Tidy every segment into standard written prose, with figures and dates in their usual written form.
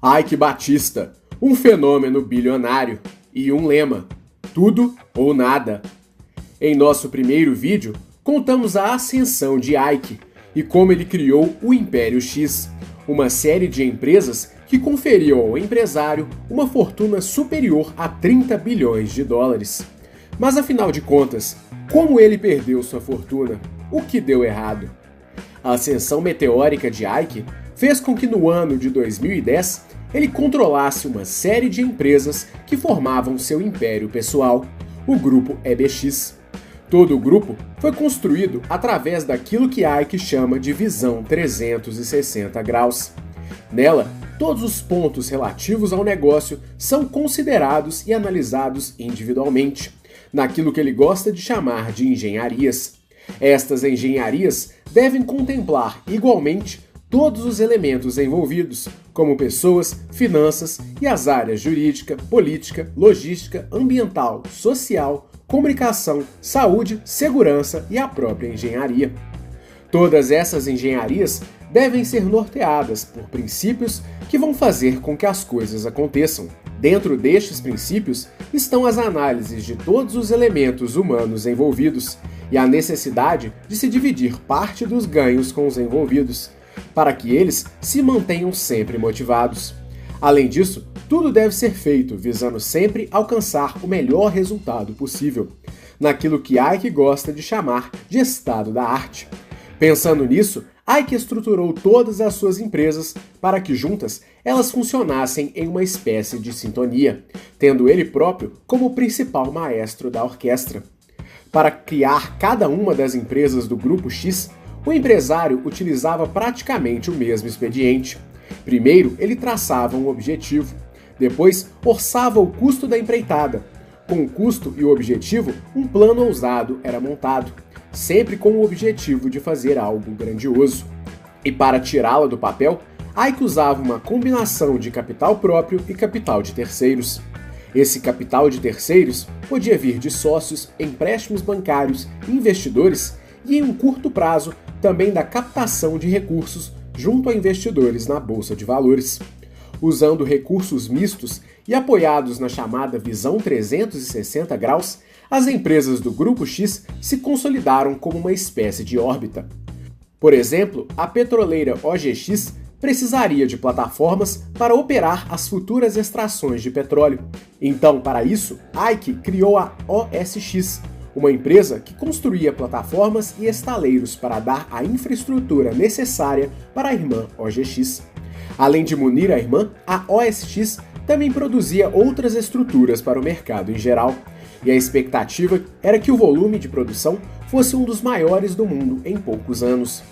Ike Batista, um fenômeno bilionário e um lema: tudo ou nada. Em nosso primeiro vídeo, contamos a ascensão de Ike e como ele criou o Império X, uma série de empresas que conferiam ao empresário uma fortuna superior a 30 bilhões de dólares. Mas afinal de contas, como ele perdeu sua fortuna? O que deu errado? A ascensão meteórica de Ike fez com que no ano de 2010 ele controlasse uma série de empresas que formavam seu império pessoal, o Grupo EBX. Todo o grupo foi construído através daquilo que Ike chama de visão 360 graus. Nela, todos os pontos relativos ao negócio são considerados e analisados individualmente, naquilo que ele gosta de chamar de engenharias. Estas engenharias devem contemplar igualmente todos os elementos envolvidos, como pessoas, finanças e as áreas jurídica, política, logística, ambiental, social, comunicação, saúde, segurança e a própria engenharia. Todas essas engenharias devem ser norteadas por princípios que vão fazer com que as coisas aconteçam. Dentro destes princípios estão as análises de todos os elementos humanos envolvidos e a necessidade de se dividir parte dos ganhos com os envolvidos, para que eles se mantenham sempre motivados. Além disso, tudo deve ser feito visando sempre alcançar o melhor resultado possível, naquilo que Ike gosta de chamar de estado da arte. Pensando nisso, Ike estruturou todas as suas empresas para que juntas elas funcionassem em uma espécie de sintonia, tendo ele próprio como principal maestro da orquestra. Para criar cada uma das empresas do Grupo X, o empresário utilizava praticamente o mesmo expediente. Primeiro, ele traçava um objetivo. Depois, orçava o custo da empreitada. Com o custo e o objetivo, um plano ousado era montado, sempre com o objetivo de fazer algo grandioso. E para tirá-la do papel, Ike usava uma combinação de capital próprio e capital de terceiros. Esse capital de terceiros podia vir de sócios, empréstimos bancários, investidores e, em um curto prazo, também da captação de recursos junto a investidores na Bolsa de Valores. Usando recursos mistos e apoiados na chamada visão 360 graus, as empresas do Grupo X se consolidaram como uma espécie de órbita. Por exemplo, a petroleira OGX precisaria de plataformas para operar as futuras extrações de petróleo. Então, para isso, Ike criou a OSX, uma empresa que construía plataformas e estaleiros para dar a infraestrutura necessária para a irmã OGX. Além de munir a irmã, a OSX também produzia outras estruturas para o mercado em geral, e a expectativa era que o volume de produção fosse um dos maiores do mundo em poucos anos.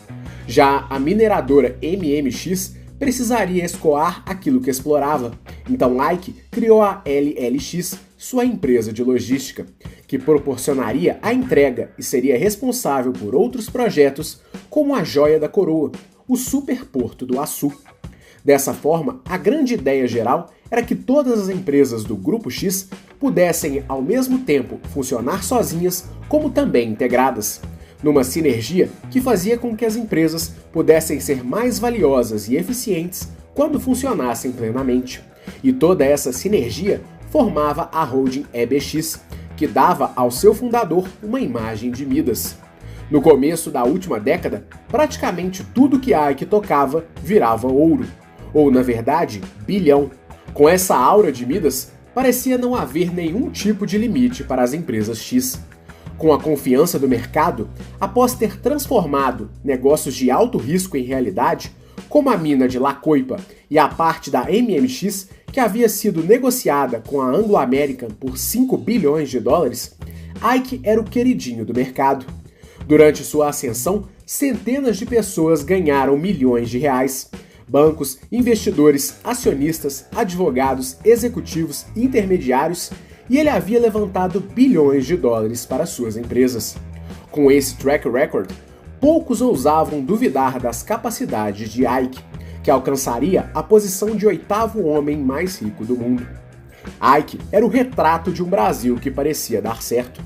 Já a mineradora MMX precisaria escoar aquilo que explorava, então Ike criou a LLX, sua empresa de logística, que proporcionaria a entrega e seria responsável por outros projetos, como a joia da coroa, o Superporto do Açu. Dessa forma, a grande ideia geral era que todas as empresas do Grupo X pudessem, ao mesmo tempo, funcionar sozinhas, como também integradas, numa sinergia que fazia com que as empresas pudessem ser mais valiosas e eficientes quando funcionassem plenamente. E toda essa sinergia formava a holding EBX, que dava ao seu fundador uma imagem de Midas. No começo da última década, praticamente tudo que Ike tocava virava ouro, ou na verdade, bilhão. Com essa aura de Midas, parecia não haver nenhum tipo de limite para as empresas X. Com a confiança do mercado, após ter transformado negócios de alto risco em realidade, como a mina de La Coipa e a parte da MMX, que havia sido negociada com a Anglo American por 5 bilhões de dólares, Ike era o queridinho do mercado. Durante sua ascensão, centenas de pessoas ganharam milhões de reais. Bancos, investidores, acionistas, advogados, executivos, intermediários, e ele havia levantado bilhões de dólares para suas empresas. Com esse track record, poucos ousavam duvidar das capacidades de Ike, que alcançaria a posição de 8º homem mais rico do mundo. Ike era o retrato de um Brasil que parecia dar certo.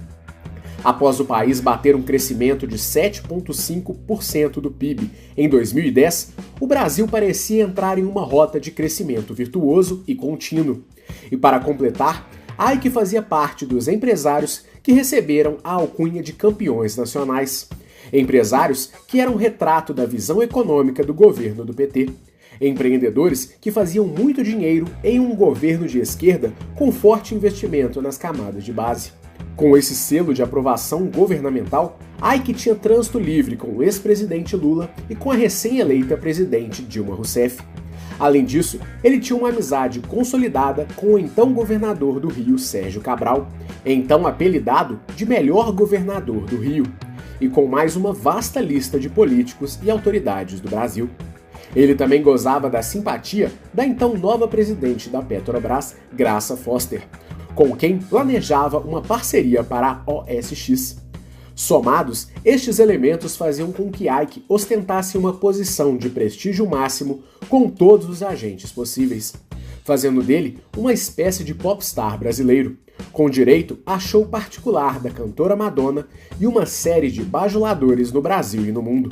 Após o país bater um crescimento de 7,5% do PIB em 2010, o Brasil parecia entrar em uma rota de crescimento virtuoso e contínuo. E para completar, Ike fazia parte dos empresários que receberam a alcunha de campeões nacionais. Empresários que eram retrato da visão econômica do governo do PT. Empreendedores que faziam muito dinheiro em um governo de esquerda com forte investimento nas camadas de base. Com esse selo de aprovação governamental, Ike tinha trânsito livre com o ex-presidente Lula e com a recém-eleita presidente Dilma Rousseff. Além disso, ele tinha uma amizade consolidada com o então governador do Rio, Sérgio Cabral, então apelidado de melhor governador do Rio, e com mais uma vasta lista de políticos e autoridades do Brasil. Ele também gozava da simpatia da então nova presidente da Petrobras, Graça Foster, com quem planejava uma parceria para a OSX. Somados, estes elementos faziam com que Ike ostentasse uma posição de prestígio máximo com todos os agentes possíveis, fazendo dele uma espécie de popstar brasileiro, com direito a show particular da cantora Madonna e uma série de bajuladores no Brasil e no mundo.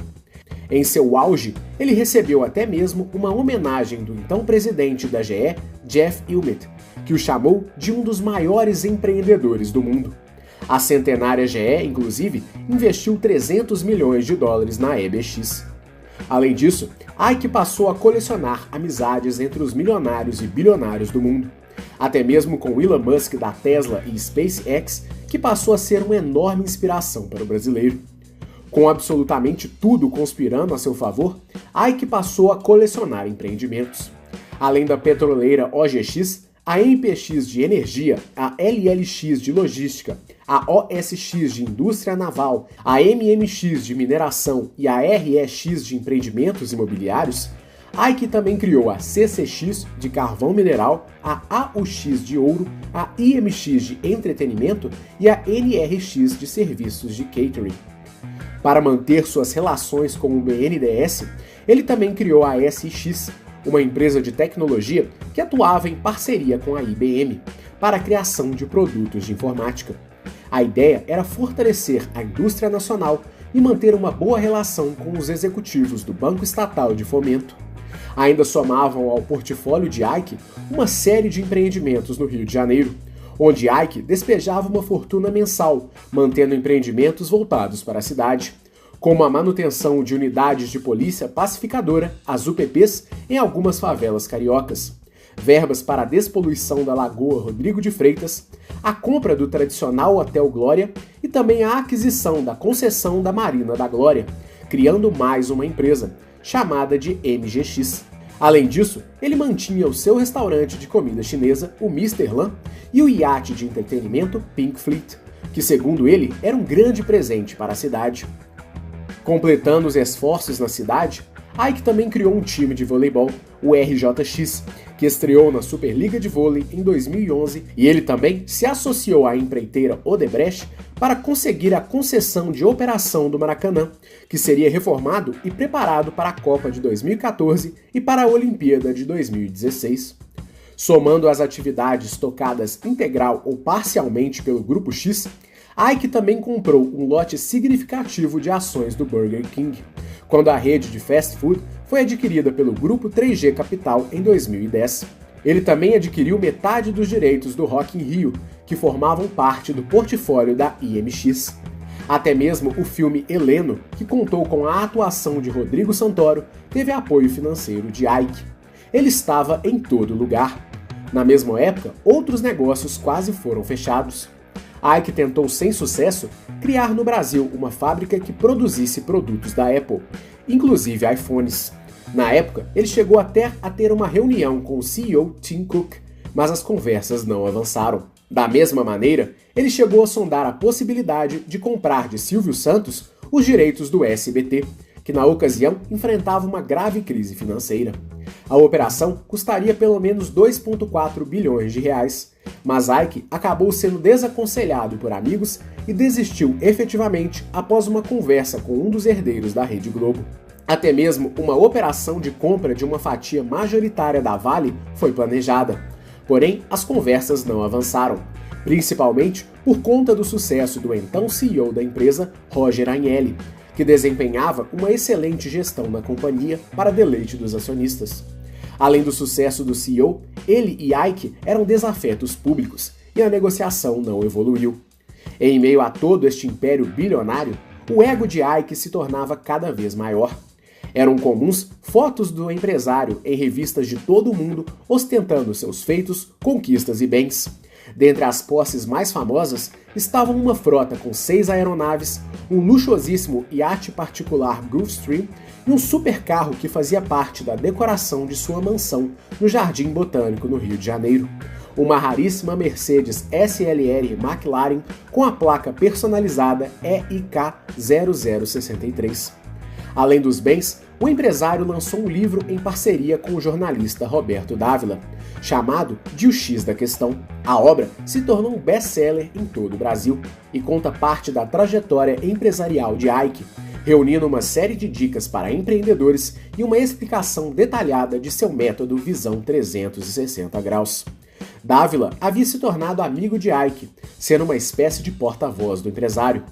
Em seu auge, ele recebeu até mesmo uma homenagem do então presidente da GE, Jeff Immelt, que o chamou de um dos maiores empreendedores do mundo. A centenária GE, inclusive, investiu 300 milhões de dólares na EBX. Além disso, Ike passou a colecionar amizades entre os milionários e bilionários do mundo, até mesmo com Elon Musk da Tesla e SpaceX, que passou a ser uma enorme inspiração para o brasileiro. Com absolutamente tudo conspirando a seu favor, Ike passou a colecionar empreendimentos. Além da petroleira OGX, a MPX de energia, a LLX de logística, a OSX de indústria naval, a MMX de mineração e a REX de empreendimentos imobiliários, Ike também criou a CCX de carvão mineral, a AUX de ouro, a IMX de entretenimento e a NRX de serviços de catering. Para manter suas relações com o BNDES, ele também criou a SX, uma empresa de tecnologia que atuava em parceria com a IBM para a criação de produtos de informática. A ideia era fortalecer a indústria nacional e manter uma boa relação com os executivos do Banco Estatal de Fomento. Ainda somavam ao portfólio de Ike uma série de empreendimentos no Rio de Janeiro, onde Ike despejava uma fortuna mensal, mantendo empreendimentos voltados para a cidade, como a manutenção de unidades de polícia pacificadora, as UPPs, em algumas favelas cariocas, verbas para a despoluição da Lagoa Rodrigo de Freitas, a compra do tradicional Hotel Glória e também a aquisição da concessão da Marina da Glória, criando mais uma empresa, chamada de MGX. Além disso, ele mantinha o seu restaurante de comida chinesa, o Mr. Lam, e o iate de entretenimento Pink Fleet, que segundo ele era um grande presente para a cidade. Completando os esforços na cidade, Ike também criou um time de voleibol, o RJX, que estreou na Superliga de Vôlei em 2011, e ele também se associou à empreiteira Odebrecht para conseguir a concessão de operação do Maracanã, que seria reformado e preparado para a Copa de 2014 e para a Olimpíada de 2016. Somando as atividades tocadas integral ou parcialmente pelo Grupo X, Ike também comprou um lote significativo de ações do Burger King, quando a rede de fast food foi adquirida pelo Grupo 3G Capital em 2010. Ele também adquiriu metade dos direitos do Rock in Rio, que formavam parte do portfólio da IMX. Até mesmo o filme Heleno, que contou com a atuação de Rodrigo Santoro, teve apoio financeiro de Ike. Ele estava em todo lugar. Na mesma época, outros negócios quase foram fechados. Ike tentou, sem sucesso, criar no Brasil uma fábrica que produzisse produtos da Apple, inclusive iPhones. Na época, ele chegou até a ter uma reunião com o CEO Tim Cook, mas as conversas não avançaram. Da mesma maneira, ele chegou a sondar a possibilidade de comprar de Silvio Santos os direitos do SBT, que na ocasião enfrentava uma grave crise financeira. A operação custaria pelo menos 2,4 bilhões de reais, mas Ike acabou sendo desaconselhado por amigos e desistiu efetivamente após uma conversa com um dos herdeiros da Rede Globo. Até mesmo uma operação de compra de uma fatia majoritária da Vale foi planejada, porém as conversas não avançaram, principalmente por conta do sucesso do então CEO da empresa, Roger Agnelli, que desempenhava uma excelente gestão na companhia para deleite dos acionistas. Além do sucesso do CEO, ele e Ike eram desafetos públicos e a negociação não evoluiu. Em meio a todo este império bilionário, o ego de Ike se tornava cada vez maior. Eram comuns fotos do empresário em revistas de todo o mundo ostentando seus feitos, conquistas e bens. Dentre as posses mais famosas estavam uma frota com 6 aeronaves, um luxuosíssimo iate particular Gulfstream e um supercarro que fazia parte da decoração de sua mansão no Jardim Botânico, no Rio de Janeiro. Uma raríssima Mercedes SLR McLaren com a placa personalizada EIK 0063. Além dos bens, o empresário lançou um livro em parceria com o jornalista Roberto Dávila, chamado de O X da Questão. A obra se tornou um best-seller em todo o Brasil e conta parte da trajetória empresarial de Ike, reunindo uma série de dicas para empreendedores e uma explicação detalhada de seu método Visão 360 graus. Dávila havia se tornado amigo de Ike, sendo uma espécie de porta-voz do empresário.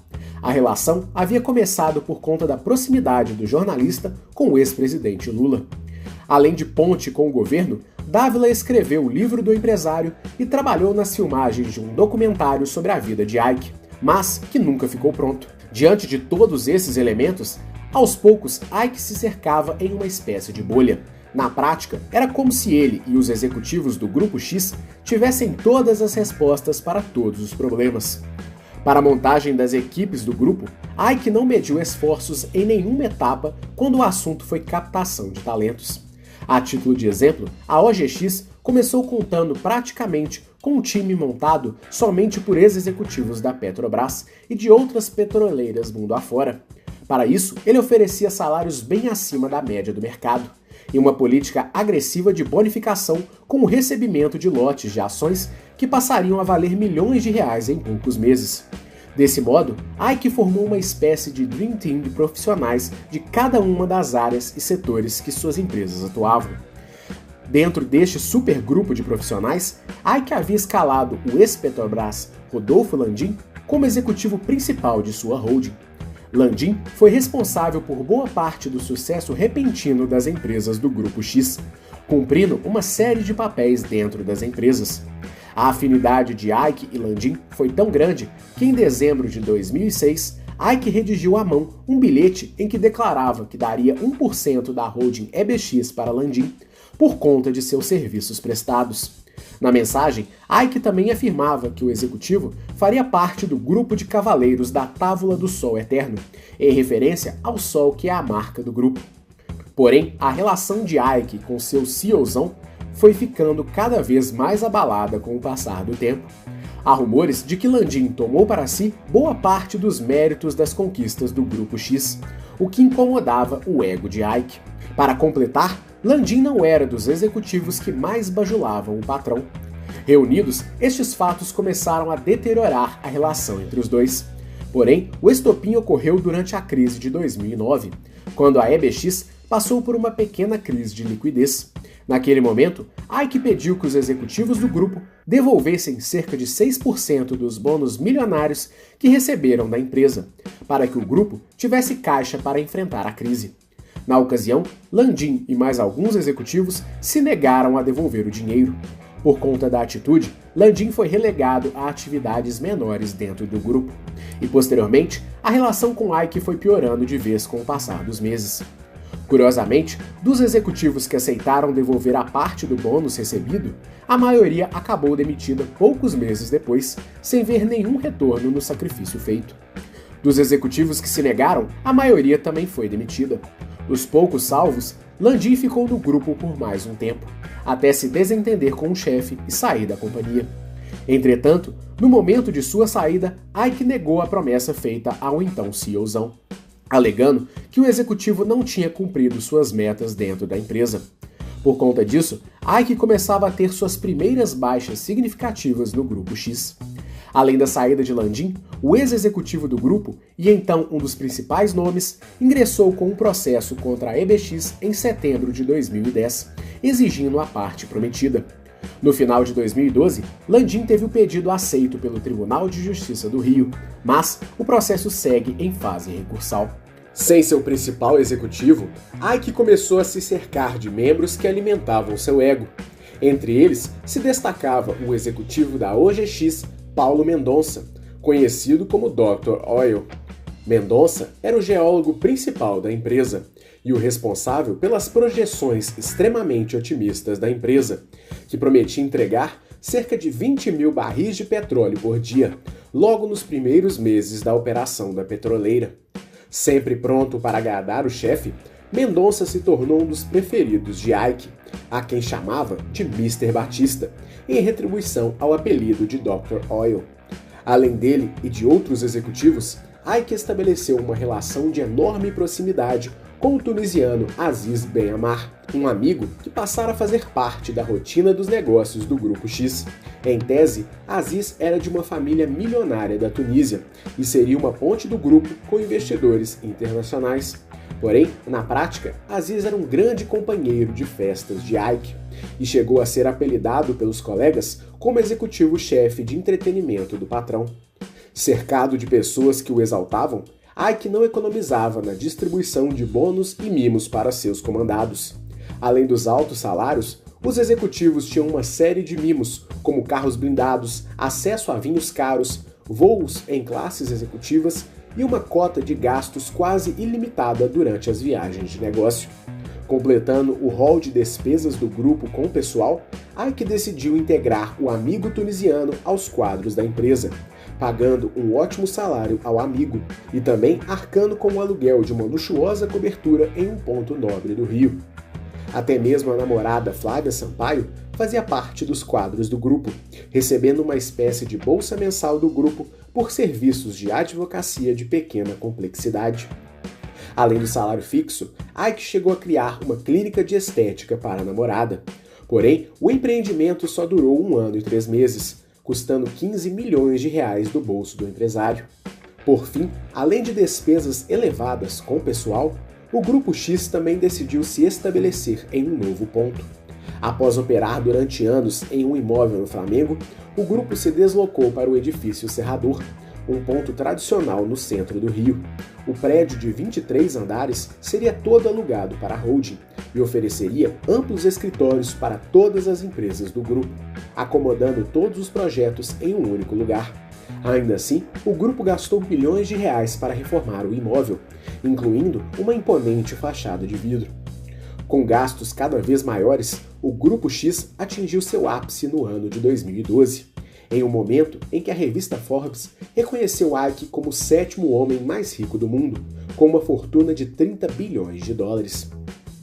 A relação havia começado por conta da proximidade do jornalista com o ex-presidente Lula. Além de ponte com o governo, Dávila escreveu o livro do empresário e trabalhou nas filmagens de um documentário sobre a vida de Ike, mas que nunca ficou pronto. Diante de todos esses elementos, aos poucos Ike se cercava em uma espécie de bolha. Na prática, era como se ele e os executivos do Grupo X tivessem todas as respostas para todos os problemas. Para a montagem das equipes do grupo, Ike não mediu esforços em nenhuma etapa quando o assunto foi captação de talentos. A título de exemplo, a OGX começou contando praticamente com um time montado somente por ex-executivos da Petrobras e de outras petroleiras mundo afora. Para isso, ele oferecia salários bem acima da média do mercado e uma política agressiva de bonificação com o recebimento de lotes de ações que passariam a valer milhões de reais em poucos meses. Desse modo, Ike formou uma espécie de Dream Team de profissionais de cada uma das áreas e setores que suas empresas atuavam. Dentro deste supergrupo de profissionais, Ike havia escalado o ex-Petrobras Rodolfo Landim como executivo principal de sua holding. Landim foi responsável por boa parte do sucesso repentino das empresas do Grupo X, cumprindo uma série de papéis dentro das empresas. A afinidade de Ike e Landim foi tão grande que em dezembro de 2006, Ike redigiu à mão um bilhete em que declarava que daria 1% da holding EBX para Landim por conta de seus serviços prestados. Na mensagem, Ike também afirmava que o executivo faria parte do grupo de cavaleiros da Távola do Sol Eterno, em referência ao Sol que é a marca do grupo. Porém, a relação de Ike com seu CEOzão foi ficando cada vez mais abalada com o passar do tempo. Há rumores de que Landim tomou para si boa parte dos méritos das conquistas do Grupo X, o que incomodava o ego de Ike. Para completar, Landim não era dos executivos que mais bajulavam o patrão. Reunidos, estes fatos começaram a deteriorar a relação entre os dois. Porém, o estopim ocorreu durante a crise de 2009, quando a EBX passou por uma pequena crise de liquidez. Naquele momento, Ike pediu que os executivos do grupo devolvessem cerca de 6% dos bônus milionários que receberam da empresa, para que o grupo tivesse caixa para enfrentar a crise. Na ocasião, Landim e mais alguns executivos se negaram a devolver o dinheiro. Por conta da atitude, Landim foi relegado a atividades menores dentro do grupo, e posteriormente, a relação com Ike foi piorando de vez com o passar dos meses. Curiosamente, dos executivos que aceitaram devolver a parte do bônus recebido, a maioria acabou demitida poucos meses depois, sem ver nenhum retorno no sacrifício feito. Dos executivos que se negaram, a maioria também foi demitida. Os poucos salvos, Landim ficou no grupo por mais um tempo, até se desentender com o chefe e sair da companhia. Entretanto, no momento de sua saída, Ike negou a promessa feita ao então CEOzão, alegando que o executivo não tinha cumprido suas metas dentro da empresa. Por conta disso, Ike começava a ter suas primeiras baixas significativas no Grupo X. Além da saída de Landim, o ex-executivo do grupo, e então um dos principais nomes, ingressou com um processo contra a EBX em setembro de 2010, exigindo a parte prometida. No final de 2012, Landim teve o pedido aceito pelo Tribunal de Justiça do Rio, mas o processo segue em fase recursal. Sem seu principal executivo, Ike começou a se cercar de membros que alimentavam seu ego. Entre eles, se destacava o executivo da OGX, Paulo Mendonça, conhecido como Dr. Oil. Mendonça era o geólogo principal da empresa e o responsável pelas projeções extremamente otimistas da empresa, que prometia entregar cerca de 20 mil barris de petróleo por dia, logo nos primeiros meses da operação da petroleira. Sempre pronto para agradar o chefe, Mendonça se tornou um dos preferidos de Ike, a quem chamava de Mr. Batista, em retribuição ao apelido de Dr. Oil. Além dele e de outros executivos, Ike estabeleceu uma relação de enorme proximidade com o tunisiano Aziz Ben Ammar, um amigo que passara a fazer parte da rotina dos negócios do Grupo X. Em tese, Aziz era de uma família milionária da Tunísia e seria uma ponte do grupo com investidores internacionais. Porém, na prática, Aziz era um grande companheiro de festas de Ike e chegou a ser apelidado pelos colegas como executivo-chefe de entretenimento do patrão. Cercado de pessoas que o exaltavam, Ike não economizava na distribuição de bônus e mimos para seus comandados. Além dos altos salários, os executivos tinham uma série de mimos, como carros blindados, acesso a vinhos caros, voos em classes executivas e uma cota de gastos quase ilimitada durante as viagens de negócio. Completando o rol de despesas do grupo com o pessoal, Ike decidiu integrar o amigo tunisiano aos quadros da empresa, pagando um ótimo salário ao amigo e também arcando com o aluguel de uma luxuosa cobertura em um ponto nobre do Rio. Até mesmo a namorada Flávia Sampaio fazia parte dos quadros do grupo, recebendo uma espécie de bolsa mensal do grupo por serviços de advocacia de pequena complexidade. Além do salário fixo, Ike chegou a criar uma clínica de estética para a namorada. Porém, o empreendimento só durou 1 ano e 3 meses, custando 15 milhões de reais do bolso do empresário. Por fim, além de despesas elevadas com o pessoal, o Grupo X também decidiu se estabelecer em um novo ponto. Após operar durante anos em um imóvel no Flamengo, o grupo se deslocou para o edifício Serrador, um ponto tradicional no centro do Rio. O prédio de 23 andares seria todo alugado para a holding e ofereceria amplos escritórios para todas as empresas do grupo, acomodando todos os projetos em um único lugar. Ainda assim, o grupo gastou milhões de reais para reformar o imóvel, incluindo uma imponente fachada de vidro. Com gastos cada vez maiores, o Grupo X atingiu seu ápice no ano de 2012, em um momento em que a revista Forbes reconheceu Ike como o 7º homem mais rico do mundo, com uma fortuna de 30 bilhões de dólares.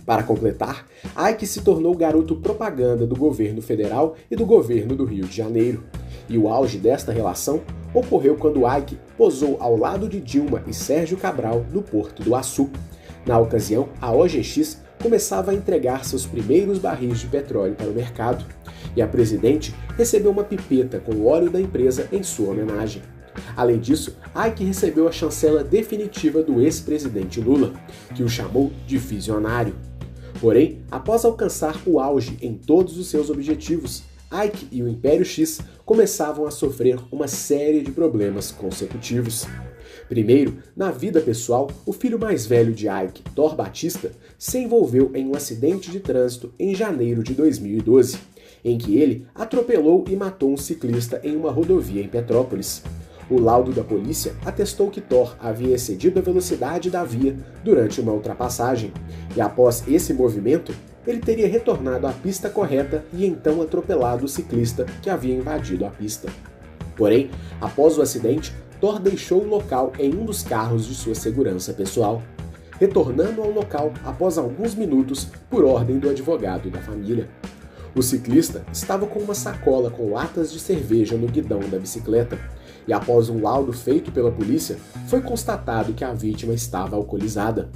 Para completar, Ike se tornou garoto propaganda do governo federal e do governo do Rio de Janeiro. E o auge desta relação ocorreu quando Ike posou ao lado de Dilma e Sérgio Cabral no Porto do Açu. Na ocasião, a OGX começava a entregar seus primeiros barris de petróleo para o mercado, e a presidente recebeu uma pipeta com o óleo da empresa em sua homenagem. Além disso, Ike recebeu a chancela definitiva do ex-presidente Lula, que o chamou de visionário. Porém, após alcançar o auge em todos os seus objetivos, Ike e o Império X começavam a sofrer uma série de problemas consecutivos. Primeiro, na vida pessoal, o filho mais velho de Ike, Thor Batista, se envolveu em um acidente de trânsito em janeiro de 2012, em que ele atropelou e matou um ciclista em uma rodovia em Petrópolis. O laudo da polícia atestou que Thor havia excedido a velocidade da via durante uma ultrapassagem, e após esse movimento, ele teria retornado à pista correta e então atropelado o ciclista que havia invadido a pista. Porém, após o acidente, Thor deixou o local em um dos carros de sua segurança pessoal, retornando ao local após alguns minutos por ordem do advogado da família. O ciclista estava com uma sacola com latas de cerveja no guidão da bicicleta, e após um laudo feito pela polícia, foi constatado que a vítima estava alcoolizada.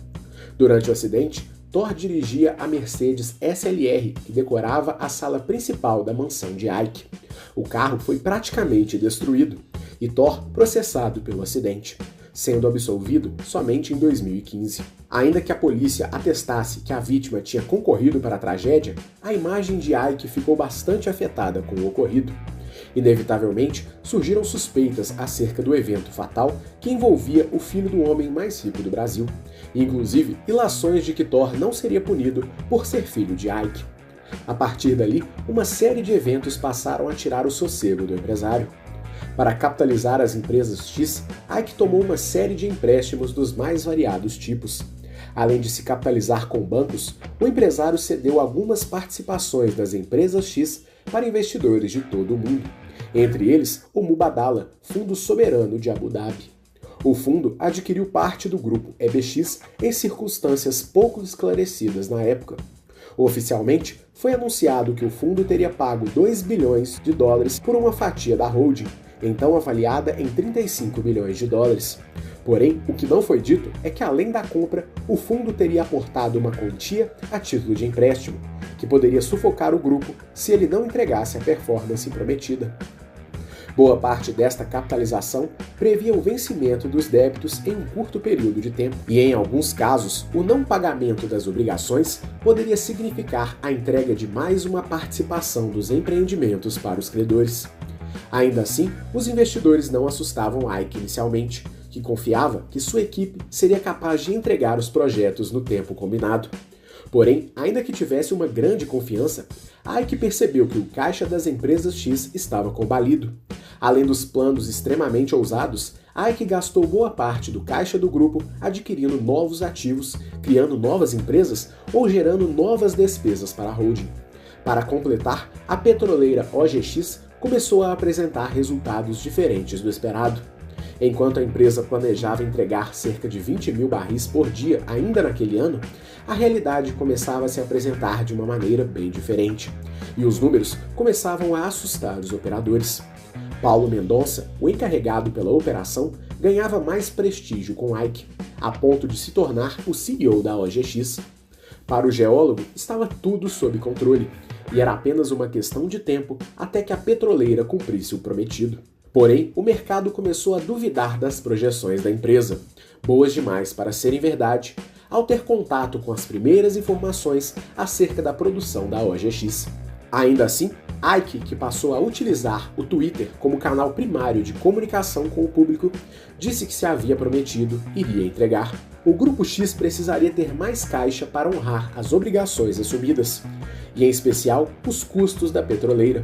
Durante o acidente, Thor dirigia a Mercedes SLR, que decorava a sala principal da mansão de Ike. O carro foi praticamente destruído, e Thor processado pelo acidente. sendo absolvido somente em 2015. Ainda que a polícia atestasse que a vítima tinha concorrido para a tragédia, a imagem de Ike ficou bastante afetada com o ocorrido. Inevitavelmente, surgiram suspeitas acerca do evento fatal que envolvia o filho do homem mais rico do Brasil, inclusive ilações de que Thor não seria punido por ser filho de Ike. A partir dali, uma série de eventos passaram a tirar o sossego do empresário. Para capitalizar as empresas X, Ike tomou uma série de empréstimos dos mais variados tipos. Além de se capitalizar com bancos, o empresário cedeu algumas participações das empresas X para investidores de todo o mundo, entre eles o Mubadala, fundo soberano de Abu Dhabi. O fundo adquiriu parte do grupo EBX em circunstâncias pouco esclarecidas na época. Oficialmente, foi anunciado que o fundo teria pago 2 bilhões de dólares por uma fatia da holding, então avaliada em 35 bilhões de dólares. Porém, o que não foi dito é que, além da compra, o fundo teria aportado uma quantia a título de empréstimo, que poderia sufocar o grupo se ele não entregasse a performance prometida. Boa parte desta capitalização previa o vencimento dos débitos em um curto período de tempo, e em alguns casos, o não pagamento das obrigações poderia significar a entrega de mais uma participação dos empreendimentos para os credores. Ainda assim, os investidores não assustavam Ike inicialmente, que confiava que sua equipe seria capaz de entregar os projetos no tempo combinado. Porém, ainda que tivesse uma grande confiança, Ike percebeu que o caixa das empresas X estava combalido. Além dos planos extremamente ousados, Ike gastou boa parte do caixa do grupo adquirindo novos ativos, criando novas empresas ou gerando novas despesas para a holding. Para completar, a petroleira OGX começou a apresentar resultados diferentes do esperado. Enquanto a empresa planejava entregar cerca de 20 mil barris por dia ainda naquele ano, a realidade começava a se apresentar de uma maneira bem diferente, e os números começavam a assustar os operadores. Paulo Mendonça, o encarregado pela operação, ganhava mais prestígio com Ike, a ponto de se tornar o CEO da OGX. Para o geólogo, estava tudo sob controle, e era apenas uma questão de tempo até que a petroleira cumprisse o prometido. Porém, o mercado começou a duvidar das projeções da empresa, boas demais para serem verdade, ao ter contato com as primeiras informações acerca da produção da OGX. Ainda assim, Ike, que passou a utilizar o Twitter como canal primário de comunicação com o público, disse que se havia prometido, iria entregar. O Grupo X precisaria ter mais caixa para honrar as obrigações assumidas, e em especial os custos da petroleira.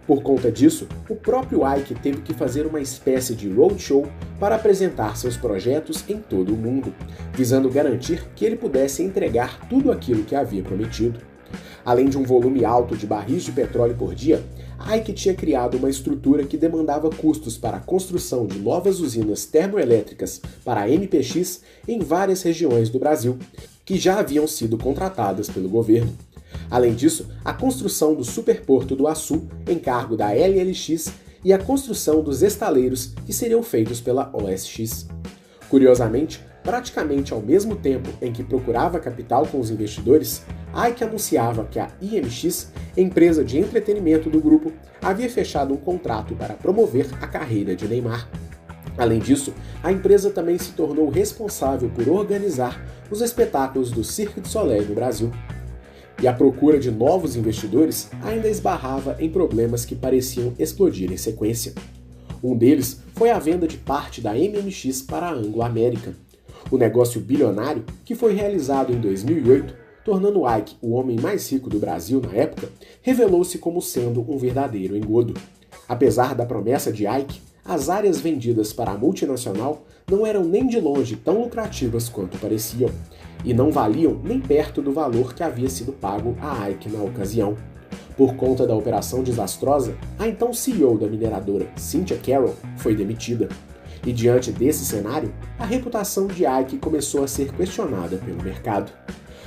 Por conta disso, o próprio Ike teve que fazer uma espécie de roadshow para apresentar seus projetos em todo o mundo, visando garantir que ele pudesse entregar tudo aquilo que havia prometido. Além de um volume alto de barris de petróleo por dia, Ike tinha criado uma estrutura que demandava custos para a construção de novas usinas termoelétricas para a MPX em várias regiões do Brasil, que já haviam sido contratadas pelo governo. Além disso, a construção do Superporto do Açu, em cargo da LLX, e a construção dos estaleiros que seriam feitos pela OSX. Curiosamente, praticamente ao mesmo tempo em que procurava capital com os investidores, Ike anunciava que a IMX, empresa de entretenimento do grupo, havia fechado um contrato para promover a carreira de Neymar. Além disso, a empresa também se tornou responsável por organizar os espetáculos do Cirque du Soleil no Brasil. E a procura de novos investidores ainda esbarrava em problemas que pareciam explodir em sequência. Um deles foi a venda de parte da MMX para a Anglo American. O negócio bilionário, que foi realizado em 2008, tornando Ike o homem mais rico do Brasil na época, revelou-se como sendo um verdadeiro engodo. Apesar da promessa de Ike, as áreas vendidas para a multinacional não eram nem de longe tão lucrativas quanto pareciam, e não valiam nem perto do valor que havia sido pago a Ike na ocasião. Por conta da operação desastrosa, a então CEO da mineradora, Cynthia Carroll, foi demitida. E diante desse cenário, a reputação de Ike começou a ser questionada pelo mercado.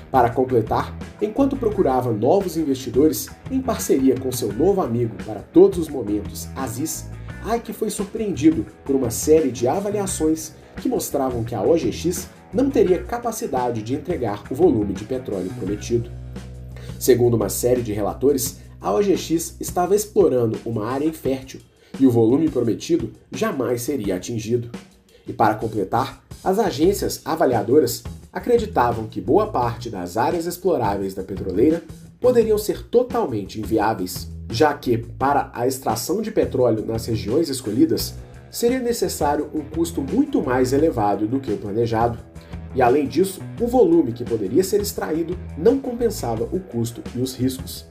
Para completar, enquanto procurava novos investidores, em parceria com seu novo amigo para todos os momentos, Aziz, Ike foi surpreendido por uma série de avaliações que mostravam que a OGX não teria capacidade de entregar o volume de petróleo prometido. Segundo uma série de relatores, a OGX estava explorando uma área infértil e o volume prometido jamais seria atingido. E para completar, as agências avaliadoras acreditavam que boa parte das áreas exploráveis da petroleira poderiam ser totalmente inviáveis, já que, para a extração de petróleo nas regiões escolhidas, seria necessário um custo muito mais elevado do que o planejado. E além disso, o volume que poderia ser extraído não compensava o custo e os riscos.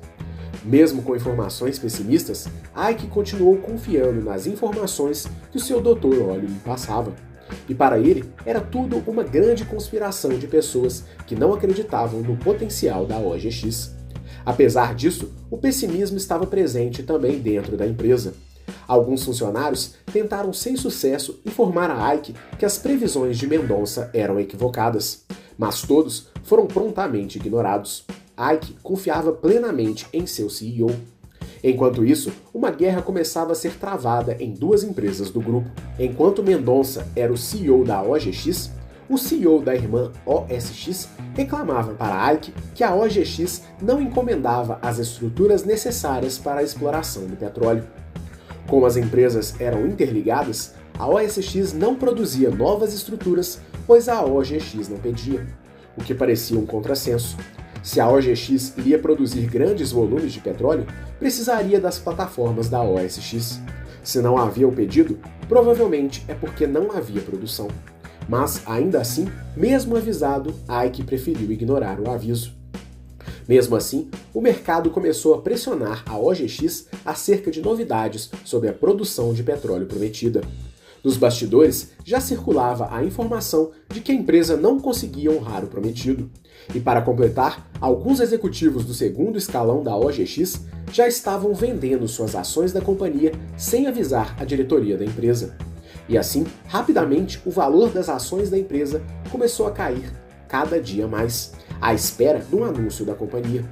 Mesmo com informações pessimistas, Ike continuou confiando nas informações que o seu Dr. Óleo lhe passava. E para ele, era tudo uma grande conspiração de pessoas que não acreditavam no potencial da OGX. Apesar disso, o pessimismo estava presente também dentro da empresa. Alguns funcionários tentaram sem sucesso informar a Ike que as previsões de Mendonça eram equivocadas, mas todos foram prontamente ignorados. Ike confiava plenamente em seu CEO. Enquanto isso, uma guerra começava a ser travada em duas empresas do grupo. Enquanto Mendonça era o CEO da OGX, o CEO da irmã OSX reclamava para Ike que a OGX não encomendava as estruturas necessárias para a exploração do petróleo. Como as empresas eram interligadas, a OSX não produzia novas estruturas, pois a OGX não pedia, o que parecia um contrassenso. Se a OGX iria produzir grandes volumes de petróleo, precisaria das plataformas da OSX. Se não havia o pedido, provavelmente é porque não havia produção. Mas, ainda assim, mesmo avisado, Ike preferiu ignorar o aviso. Mesmo assim, o mercado começou a pressionar a OGX acerca de novidades sobre a produção de petróleo prometida. Nos bastidores, já circulava a informação de que a empresa não conseguia honrar o prometido. E para completar, alguns executivos do segundo escalão da OGX já estavam vendendo suas ações da companhia sem avisar a diretoria da empresa. E assim, rapidamente, o valor das ações da empresa começou a cair cada dia mais, à espera de um anúncio da companhia.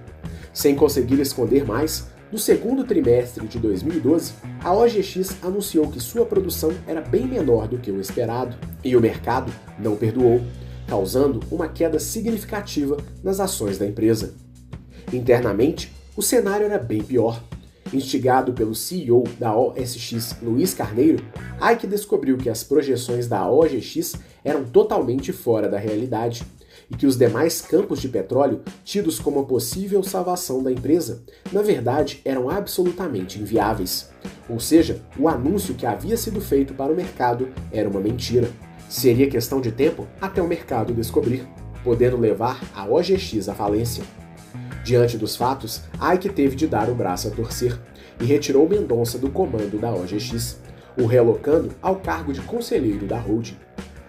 Sem conseguir esconder mais, no segundo trimestre de 2012, a OGX anunciou que sua produção era bem menor do que o esperado, e o mercado não perdoou, causando uma queda significativa nas ações da empresa. Internamente, o cenário era bem pior. Instigado pelo CEO da OSX, Luiz Carneiro, Ike descobriu que as projeções da OGX eram totalmente fora da realidade e que os demais campos de petróleo, tidos como a possível salvação da empresa, na verdade eram absolutamente inviáveis. Ou seja, o anúncio que havia sido feito para o mercado era uma mentira. Seria questão de tempo até o mercado descobrir, podendo levar a OGX à falência. Diante dos fatos, Ike teve de dar o braço a torcer e retirou Mendonça do comando da OGX, o relocando ao cargo de conselheiro da holding.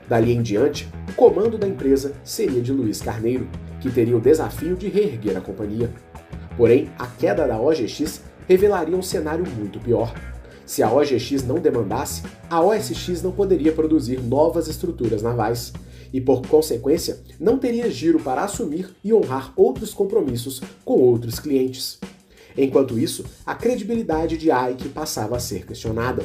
Dali em diante, o comando da empresa seria de Luiz Carneiro, que teria o desafio de reerguer a companhia. Porém, a queda da OGX revelaria um cenário muito pior. Se a OGX não demandasse, a OSX não poderia produzir novas estruturas navais e, por consequência, não teria giro para assumir e honrar outros compromissos com outros clientes. Enquanto isso, a credibilidade de Ike passava a ser questionada,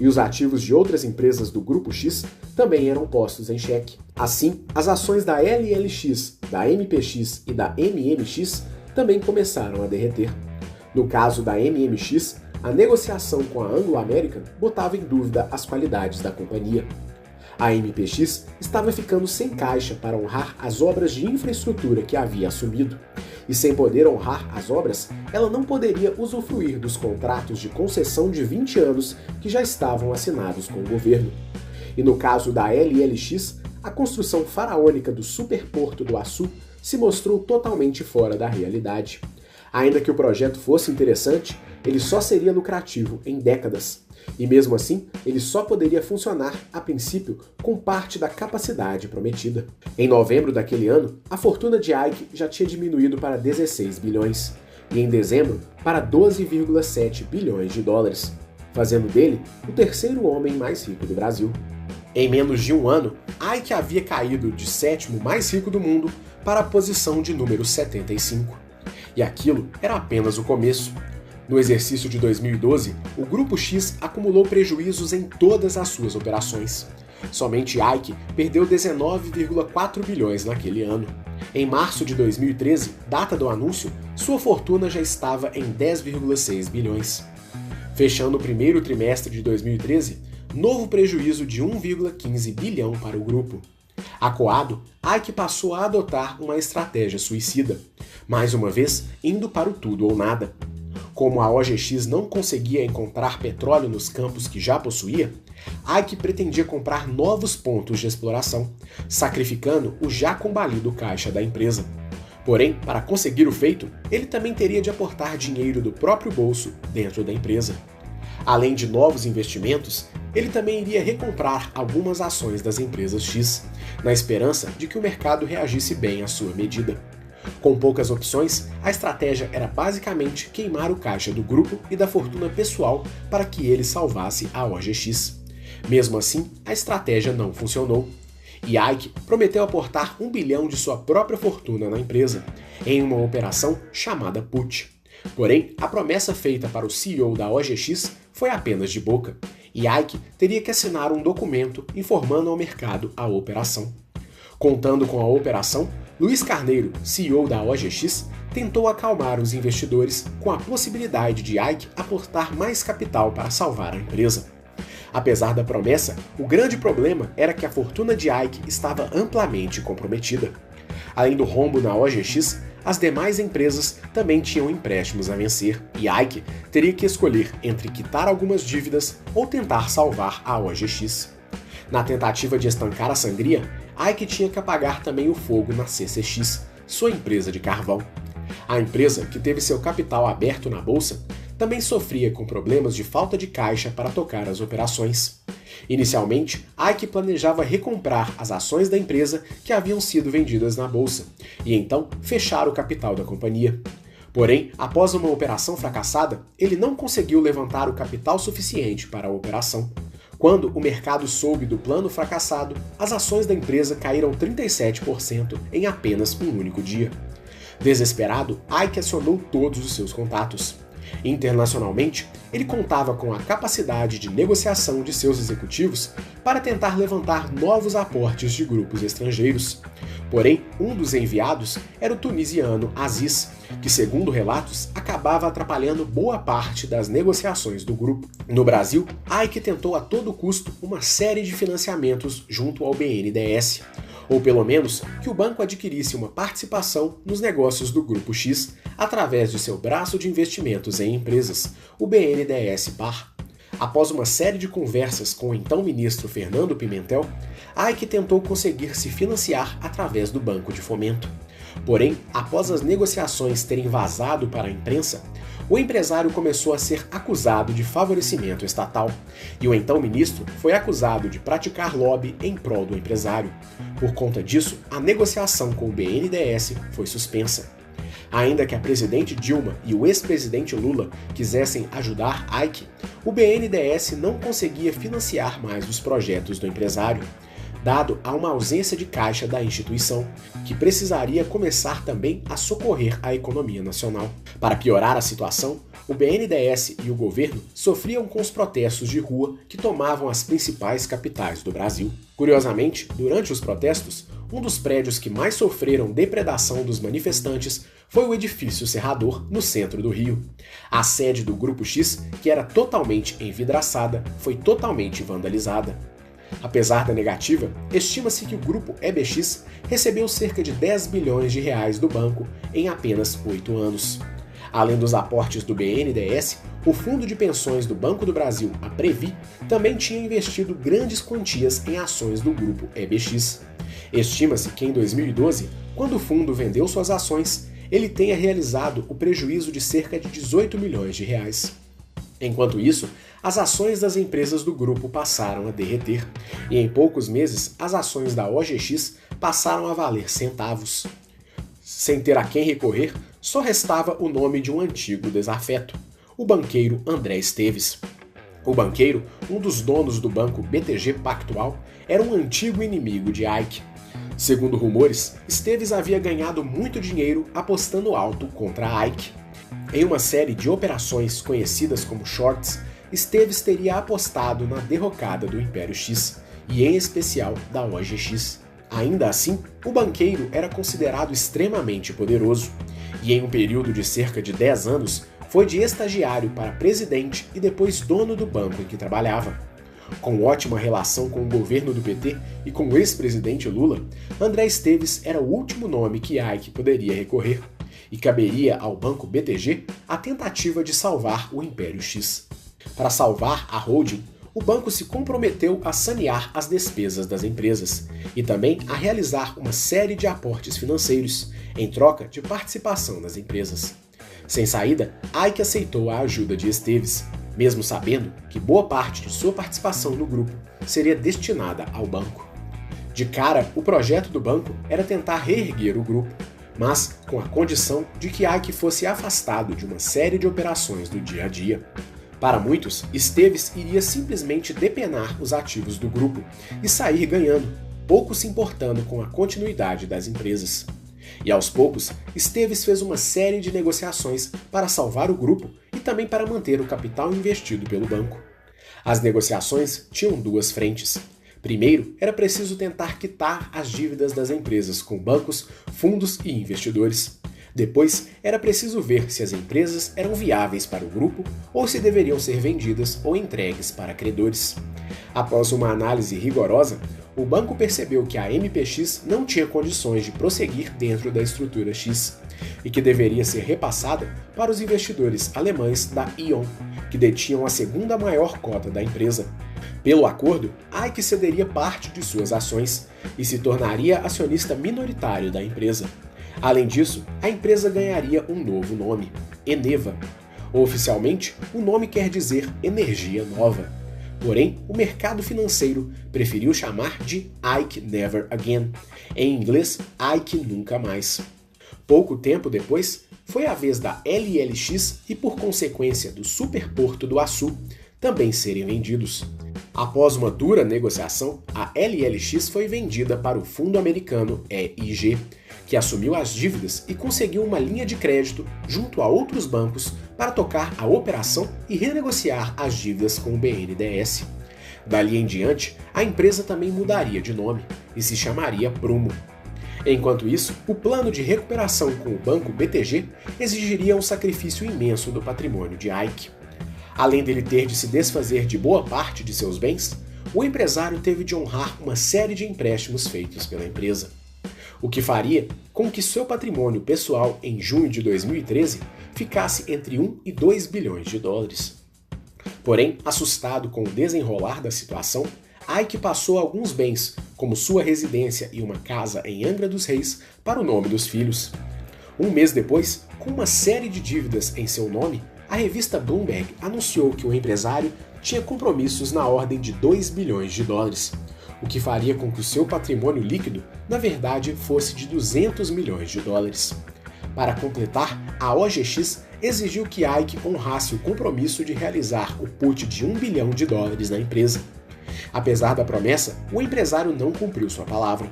e os ativos de outras empresas do Grupo X também eram postos em xeque. Assim, as ações da LLX, da MPX e da MMX também começaram a derreter. No caso da MMX, a negociação com a Anglo American botava em dúvida as qualidades da companhia. A MPX estava ficando sem caixa para honrar as obras de infraestrutura que havia assumido, e sem poder honrar as obras, ela não poderia usufruir dos contratos de concessão de 20 anos que já estavam assinados com o governo. E no caso da LLX, a construção faraônica do Superporto do Açu se mostrou totalmente fora da realidade. Ainda que o projeto fosse interessante, ele só seria lucrativo em décadas. E mesmo assim, ele só poderia funcionar, a princípio, com parte da capacidade prometida. Em novembro daquele ano, a fortuna de Ike já tinha diminuído para 16 bilhões, e em dezembro para 12,7 bilhões de dólares, fazendo dele o terceiro homem mais rico do Brasil. Em menos de um ano, Ike havia caído de sétimo mais rico do mundo para a posição de número 75. E aquilo era apenas o começo. No exercício de 2012, o Grupo X acumulou prejuízos em todas as suas operações. Somente Ike perdeu 19,4 bilhões naquele ano. Em março de 2013, data do anúncio, sua fortuna já estava em 10,6 bilhões. Fechando o primeiro trimestre de 2013, novo prejuízo de 1,15 bilhão para o grupo. Acuado, Ike passou a adotar uma estratégia suicida, mais uma vez indo para o tudo ou nada. Como a OGX não conseguia encontrar petróleo nos campos que já possuía, Ike pretendia comprar novos pontos de exploração, sacrificando o já combalido caixa da empresa. Porém, para conseguir o feito, ele também teria de aportar dinheiro do próprio bolso dentro da empresa. Além de novos investimentos, ele também iria recomprar algumas ações das empresas X, na esperança de que o mercado reagisse bem à sua medida. Com poucas opções, a estratégia era basicamente queimar o caixa do grupo e da fortuna pessoal para que ele salvasse a OGX. Mesmo assim, a estratégia não funcionou. E Ike prometeu aportar 1 bilhão de sua própria fortuna na empresa, em uma operação chamada Put. Porém, a promessa feita para o CEO da OGX foi apenas de boca, e Ike teria que assinar um documento informando ao mercado a operação. Contando com a operação, Luiz Carneiro, CEO da OGX, tentou acalmar os investidores com a possibilidade de Ike aportar mais capital para salvar a empresa. Apesar da promessa, o grande problema era que a fortuna de Ike estava amplamente comprometida. Além do rombo na OGX, as demais empresas também tinham empréstimos a vencer, e Ike teria que escolher entre quitar algumas dívidas ou tentar salvar a OGX. Na tentativa de estancar a sangria, Ike tinha que apagar também o fogo na CCX, sua empresa de carvão. A empresa, que teve seu capital aberto na bolsa, também sofria com problemas de falta de caixa para tocar as operações. Inicialmente, Ike planejava recomprar as ações da empresa que haviam sido vendidas na bolsa, e então fechar o capital da companhia. Porém, após uma operação fracassada, ele não conseguiu levantar o capital suficiente para a operação. Quando o mercado soube do plano fracassado, as ações da empresa caíram 37% em apenas um único dia. Desesperado, Ike acionou todos os seus contatos. Internacionalmente, ele contava com a capacidade de negociação de seus executivos para tentar levantar novos aportes de grupos estrangeiros. Porém, um dos enviados era o tunisiano Aziz, que, segundo relatos, acabava atrapalhando boa parte das negociações do grupo. No Brasil, Ike tentou a todo custo uma série de financiamentos junto ao BNDES, ou pelo menos que o banco adquirisse uma participação nos negócios do Grupo X através de seu braço de investimentos em empresas, o BNDES Par. Após uma série de conversas com o então ministro Fernando Pimentel, Ike tentou conseguir se financiar através do Banco de Fomento. Porém, após as negociações terem vazado para a imprensa, o empresário começou a ser acusado de favorecimento estatal, e o então ministro foi acusado de praticar lobby em prol do empresário. Por conta disso, a negociação com o BNDES foi suspensa. Ainda que a presidente Dilma e o ex-presidente Lula quisessem ajudar Ike, o BNDES não conseguia financiar mais os projetos do empresário, dado a uma ausência de caixa da instituição, que precisaria começar também a socorrer a economia nacional. Para piorar a situação, o BNDES e o governo sofriam com os protestos de rua que tomavam as principais capitais do Brasil. Curiosamente, durante os protestos, um dos prédios que mais sofreram depredação dos manifestantes foi o edifício Serrador, no centro do Rio. A sede do Grupo X, que era totalmente envidraçada, foi totalmente vandalizada. Apesar da negativa, estima-se que o grupo EBX recebeu cerca de 10 bilhões de reais do banco em apenas 8 anos. Além dos aportes do BNDES, o Fundo de Pensões do Banco do Brasil, a Previ, também tinha investido grandes quantias em ações do grupo EBX. Estima-se que em 2012, quando o fundo vendeu suas ações, ele tenha realizado o prejuízo de cerca de 18 milhões de reais. Enquanto isso, as ações das empresas do grupo passaram a derreter, e em poucos meses as ações da OGX passaram a valer centavos. Sem ter a quem recorrer, só restava o nome de um antigo desafeto, o banqueiro André Esteves. O banqueiro, um dos donos do banco BTG Pactual, era um antigo inimigo de Ike. Segundo rumores, Esteves havia ganhado muito dinheiro apostando alto contra Ike. Em uma série de operações conhecidas como shorts, Esteves teria apostado na derrocada do Império X, e em especial da OGX. Ainda assim, o banqueiro era considerado extremamente poderoso, e em um período de cerca de 10 anos, foi de estagiário para presidente e depois dono do banco em que trabalhava. Com ótima relação com o governo do PT e com o ex-presidente Lula, André Esteves era o último nome que Ike poderia recorrer, e caberia ao Banco BTG a tentativa de salvar o Império X. Para salvar a holding, o banco se comprometeu a sanear as despesas das empresas e também a realizar uma série de aportes financeiros em troca de participação nas empresas. Sem saída, Ike aceitou a ajuda de Esteves, mesmo sabendo que boa parte de sua participação no grupo seria destinada ao banco. De cara, o projeto do banco era tentar reerguer o grupo, mas com a condição de que Ike fosse afastado de uma série de operações do dia a dia. Para muitos, Esteves iria simplesmente depenar os ativos do grupo e sair ganhando, pouco se importando com a continuidade das empresas. E aos poucos, Esteves fez uma série de negociações para salvar o grupo e também para manter o capital investido pelo banco. As negociações tinham duas frentes. Primeiro, era preciso tentar quitar as dívidas das empresas com bancos, fundos e investidores. Depois, era preciso ver se as empresas eram viáveis para o grupo ou se deveriam ser vendidas ou entregues para credores. Após uma análise rigorosa, o banco percebeu que a MPX não tinha condições de prosseguir dentro da estrutura X e que deveria ser repassada para os investidores alemães da E.ON, que detinham a segunda maior cota da empresa. Pelo acordo, Ike cederia parte de suas ações e se tornaria acionista minoritário da empresa. Além disso, a empresa ganharia um novo nome, Eneva. Oficialmente, o nome quer dizer energia nova. Porém, o mercado financeiro preferiu chamar de Ike Never Again, em inglês Ike Nunca Mais. Pouco tempo depois, foi a vez da LLX e, por consequência, do Superporto do Açu também serem vendidos. Após uma dura negociação, a LLX foi vendida para o fundo americano EIG, que assumiu as dívidas e conseguiu uma linha de crédito junto a outros bancos para tocar a operação e renegociar as dívidas com o BNDES. Dali em diante, a empresa também mudaria de nome e se chamaria Prumo. Enquanto isso, o plano de recuperação com o banco BTG exigiria um sacrifício imenso do patrimônio de Ike. Além dele ter de se desfazer de boa parte de seus bens, o empresário teve de honrar uma série de empréstimos feitos pela empresa, o que faria com que seu patrimônio pessoal em junho de 2013 ficasse entre 1 e 2 bilhões de dólares. Porém, assustado com o desenrolar da situação, Ike passou alguns bens, como sua residência e uma casa em Angra dos Reis, para o nome dos filhos. Um mês depois, com uma série de dívidas em seu nome, a revista Bloomberg anunciou que o empresário tinha compromissos na ordem de 2 bilhões de dólares, o que faria com que o seu patrimônio líquido, na verdade, fosse de 200 milhões de dólares. Para completar, a OGX exigiu que Ike honrasse o compromisso de realizar o put de 1 bilhão de dólares na empresa. Apesar da promessa, o empresário não cumpriu sua palavra.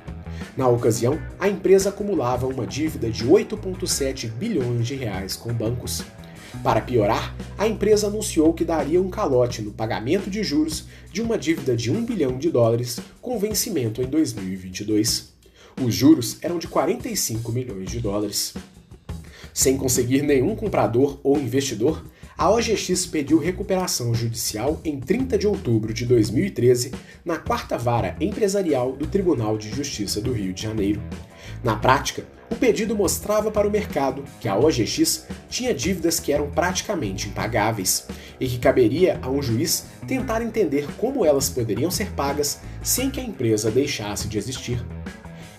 Na ocasião, a empresa acumulava uma dívida de 8,7 bilhões de reais com bancos. Para piorar, a empresa anunciou que daria um calote no pagamento de juros de uma dívida de 1 bilhão de dólares com vencimento em 2022. Os juros eram de 45 milhões de dólares. Sem conseguir nenhum comprador ou investidor, a OGX pediu recuperação judicial em 30 de outubro de 2013 na 4ª Vara Empresarial do Tribunal de Justiça do Rio de Janeiro. Na prática, o pedido mostrava para o mercado que a OGX tinha dívidas que eram praticamente impagáveis e que caberia a um juiz tentar entender como elas poderiam ser pagas sem que a empresa deixasse de existir.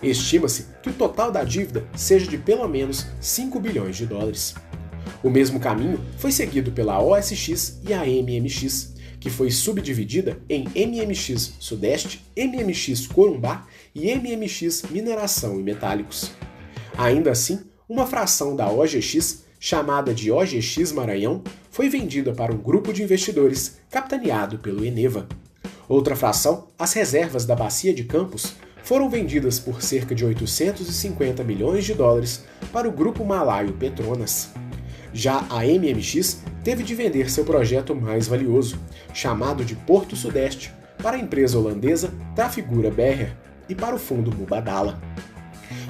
Estima-se que o total da dívida seja de pelo menos 5 bilhões de dólares. O mesmo caminho foi seguido pela OSX e a MMX, que foi subdividida em MMX Sudeste, MMX Corumbá e MMX Mineração e Metálicos. Ainda assim, uma fração da OGX, chamada de OGX Maranhão, foi vendida para um grupo de investidores capitaneado pelo Eneva. Outra fração, as reservas da Bacia de Campos, foram vendidas por cerca de 850 milhões de dólares para o grupo malaio Petronas. Já a MMX teve de vender seu projeto mais valioso, chamado de Porto Sudeste, para a empresa holandesa Trafigura Berger e para o fundo Mubadala.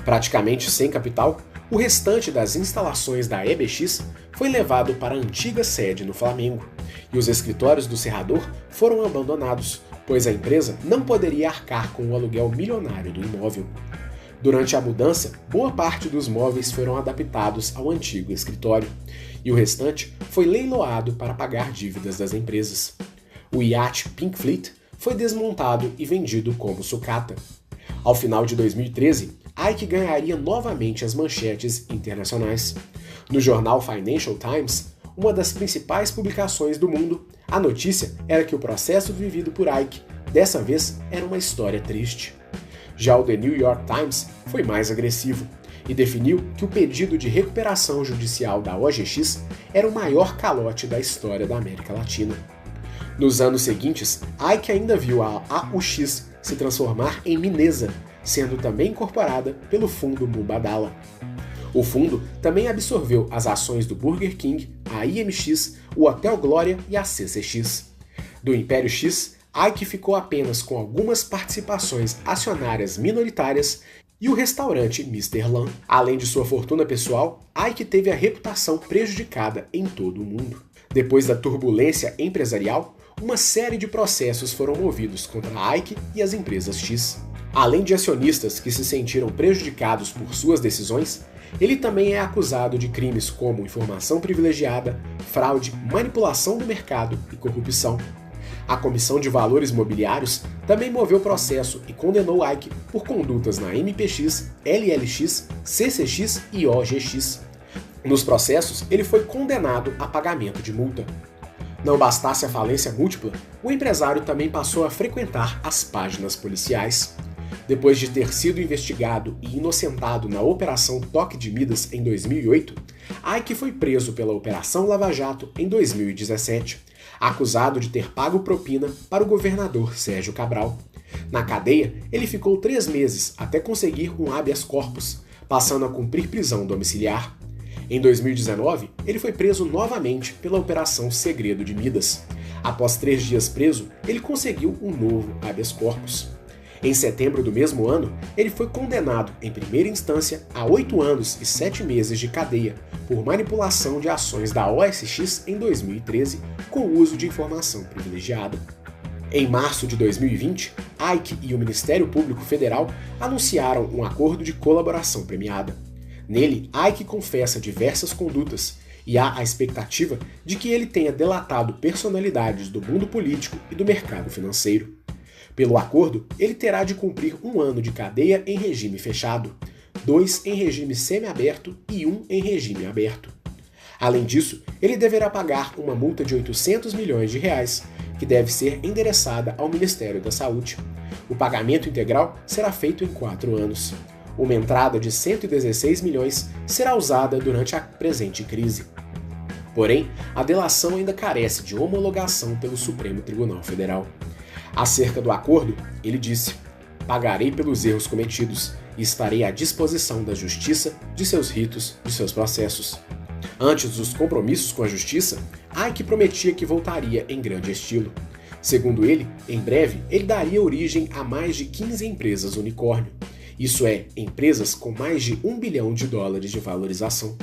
Praticamente sem capital, o restante das instalações da EBX foi levado para a antiga sede no Flamengo, e os escritórios do Serrador foram abandonados, pois a empresa não poderia arcar com o aluguel milionário do imóvel. Durante a mudança, boa parte dos móveis foram adaptados ao antigo escritório, e o restante foi leiloado para pagar dívidas das empresas. O iate Pink Fleet foi desmontado e vendido como sucata. Ao final de 2013, Ike ganharia novamente as manchetes internacionais. No jornal Financial Times, uma das principais publicações do mundo, a notícia era que o processo vivido por Ike, dessa vez, era uma história triste. Já o The New York Times foi mais agressivo e definiu que o pedido de recuperação judicial da OGX era o maior calote da história da América Latina. Nos anos seguintes, Ike ainda viu a AUX se transformar em Minesa, sendo também incorporada pelo fundo Mubadala. O fundo também absorveu as ações do Burger King, a IMX, o Hotel Glória e a CCX. Do Império X, Ike ficou apenas com algumas participações acionárias minoritárias e o restaurante Mr. Lam. Além de sua fortuna pessoal, Ike teve a reputação prejudicada em todo o mundo. Depois da turbulência empresarial, uma série de processos foram movidos contra Ike e as empresas X. Além de acionistas que se sentiram prejudicados por suas decisões, ele também é acusado de crimes como informação privilegiada, fraude, manipulação do mercado e corrupção. A Comissão de Valores Mobiliários também moveu processo e condenou Ike por condutas na MPX, LLX, CCX e OGX. Nos processos, ele foi condenado a pagamento de multa. Não bastasse a falência múltipla, o empresário também passou a frequentar as páginas policiais. Depois de ter sido investigado e inocentado na Operação Toque de Midas em 2008, Ike foi preso pela Operação Lava Jato em 2017, acusado de ter pago propina para o governador Sérgio Cabral. Na cadeia, ele ficou 3 meses até conseguir um habeas corpus, passando a cumprir prisão domiciliar. Em 2019, ele foi preso novamente pela Operação Segredo de Midas. Após 3 dias preso, ele conseguiu um novo habeas corpus. Em setembro do mesmo ano, ele foi condenado, em primeira instância, a 8 anos e 7 meses de cadeia por manipulação de ações da OSX em 2013 com o uso de informação privilegiada. Em março de 2020, Ike e o Ministério Público Federal anunciaram um acordo de colaboração premiada. Nele, Ike confessa diversas condutas e há a expectativa de que ele tenha delatado personalidades do mundo político e do mercado financeiro. Pelo acordo, ele terá de cumprir 1 ano de cadeia em regime fechado, 2 em regime semiaberto e 1 em regime aberto. Além disso, ele deverá pagar uma multa de R$800 milhões, que deve ser endereçada ao Ministério da Saúde. O pagamento integral será feito em 4 anos. Uma entrada de 116 milhões será usada durante a presente crise. Porém, a delação ainda carece de homologação pelo Supremo Tribunal Federal. Acerca do acordo, ele disse: "Pagarei pelos erros cometidos e estarei à disposição da justiça, de seus ritos, de seus processos." Antes dos compromissos com a justiça, Ike prometia que voltaria em grande estilo. Segundo ele, em breve ele daria origem a mais de 15 empresas unicórnio. Isso é, empresas com mais de $1 bilhão de valorização.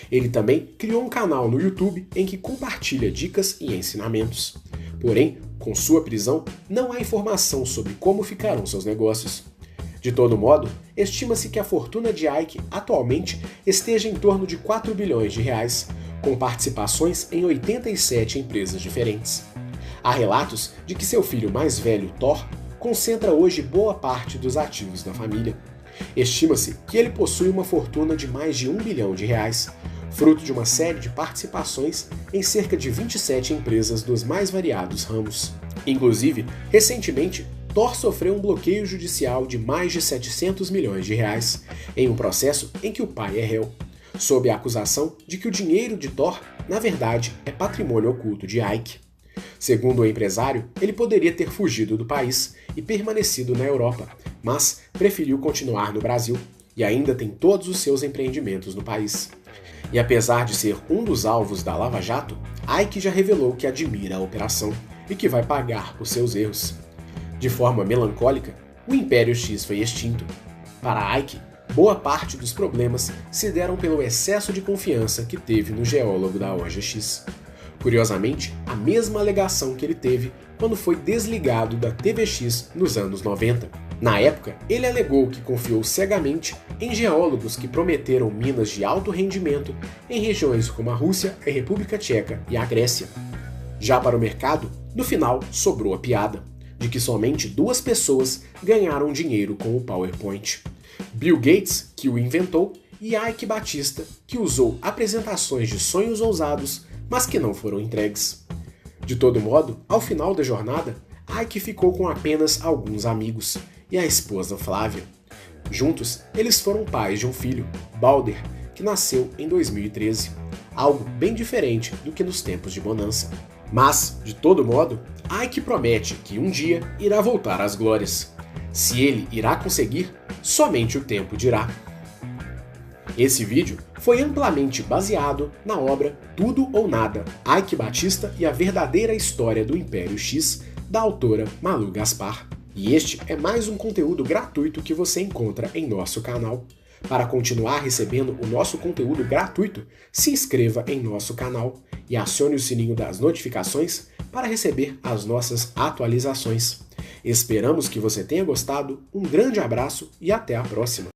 Ele também criou um canal no YouTube em que compartilha dicas e ensinamentos. Porém, com sua prisão, não há informação sobre como ficarão seus negócios. De todo modo, estima-se que a fortuna de Ike atualmente esteja em torno de R$4 bilhões, com participações em 87 empresas diferentes. Há relatos de que seu filho mais velho, Thor, concentra hoje boa parte dos ativos da família. Estima-se que ele possui uma fortuna de mais de R$1 bilhão, fruto de uma série de participações em cerca de 27 empresas dos mais variados ramos. Inclusive, recentemente, Thor sofreu um bloqueio judicial de mais de R$700 milhões em um processo em que o pai é réu, sob a acusação de que o dinheiro de Thor, na verdade, é patrimônio oculto de Ike. Segundo o empresário, ele poderia ter fugido do país e permanecido na Europa, mas preferiu continuar no Brasil e ainda tem todos os seus empreendimentos no país. E apesar de ser um dos alvos da Lava Jato, Ike já revelou que admira a operação e que vai pagar por seus erros. De forma melancólica, o Império X foi extinto. Para Ike, boa parte dos problemas se deram pelo excesso de confiança que teve no geólogo da OGX. Curiosamente, a mesma alegação que ele teve quando foi desligado da TVX nos anos 90. Na época, ele alegou que confiou cegamente em geólogos que prometeram minas de alto rendimento em regiões como a Rússia, a República Tcheca e a Grécia. Já para o mercado, no final sobrou a piada de que somente 2 pessoas ganharam dinheiro com o PowerPoint: Bill Gates, que o inventou, e Ike Batista, que usou apresentações de sonhos ousados, mas que não foram entregues. De todo modo, ao final da jornada, Ike ficou com apenas alguns amigos e a esposa Flávia. Juntos, eles foram pais de um filho, Balder, que nasceu em 2013, algo bem diferente do que nos tempos de bonança. Mas, de todo modo, Ike promete que um dia irá voltar às glórias. Se ele irá conseguir, somente o tempo dirá. Esse vídeo foi amplamente baseado na obra Tudo ou Nada, Ike Batista e a Verdadeira História do Império X, da autora Malu Gaspar. E este é mais um conteúdo gratuito que você encontra em nosso canal. Para continuar recebendo o nosso conteúdo gratuito, se inscreva em nosso canal e acione o sininho das notificações para receber as nossas atualizações. Esperamos que você tenha gostado, um grande abraço e até a próxima!